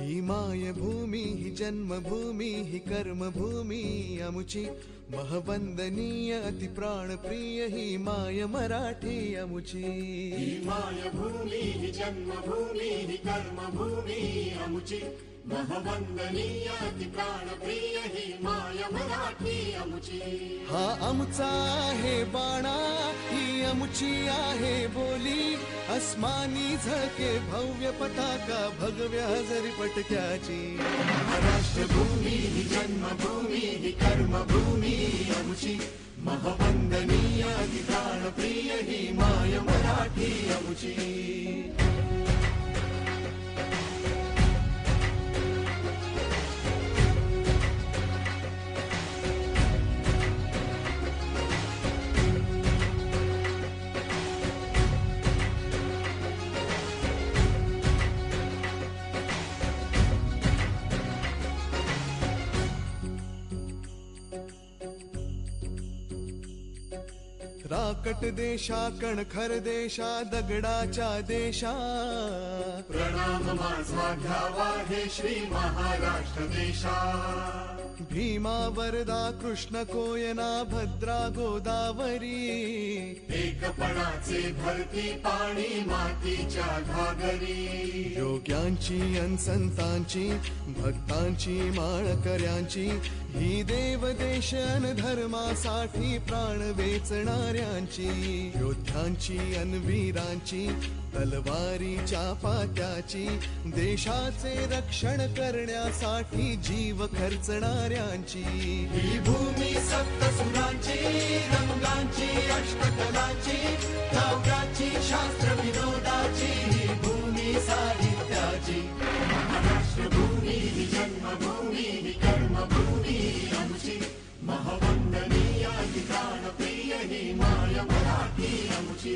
ही मायभूमी ही जन्मभूमी ही कर्मभूमी अमुची महवंदनीय अति प्राणप्रिय ही माय मराठी अमुची। ही मायभूमी ही जन्मभूमी ही कर्मभूमी अमुची महवंदनीय अति प्राणप्रिय ही माय मराठी अमुची। हा आमचा आहे बाणा ही अमुची आहे बोली अस्मानी झळके भव्य पताका भगव्या हजरी पटक्याची। महाराष्ट्रभूमी ही जन्मभूमी ही कर्मभूमी अमुची महवंदनीय अति प्राणप्रिय ही माय मराठी अमुची। राकट देशा कणखर देशा दगडाच्या देशा प्रणाम माझा घ्यावा हे श्री महाराष्ट्र देशा। भीमा वरदा कृष्ण कोयना भद्रा गोदावरी एकपणाचे भरती पाणी मातीच्या घागरी। योग्यांची अनसंतांची भक्तांची माळकऱ्यांची ही देवदेश अन धर्मासाठी प्राण वेचणाऱ्यांची योद्ध्यांची अनवीरांची तलवारीच्या पात्याची देशाचे रक्षण करण्यासाठी जीव खर्चणाऱ्यांची। ही भूमी सप्तसुरांची रंगांची अष्टकलांची काव्याची शास्त्र विनोदाची ही भूमी साहित्याची। महाराष्ट्रभूमी ही जन्मभूमी ही कर्मभूमी आमची महवंदनीय अति प्राणप्रिय ही माय मराठी आमची।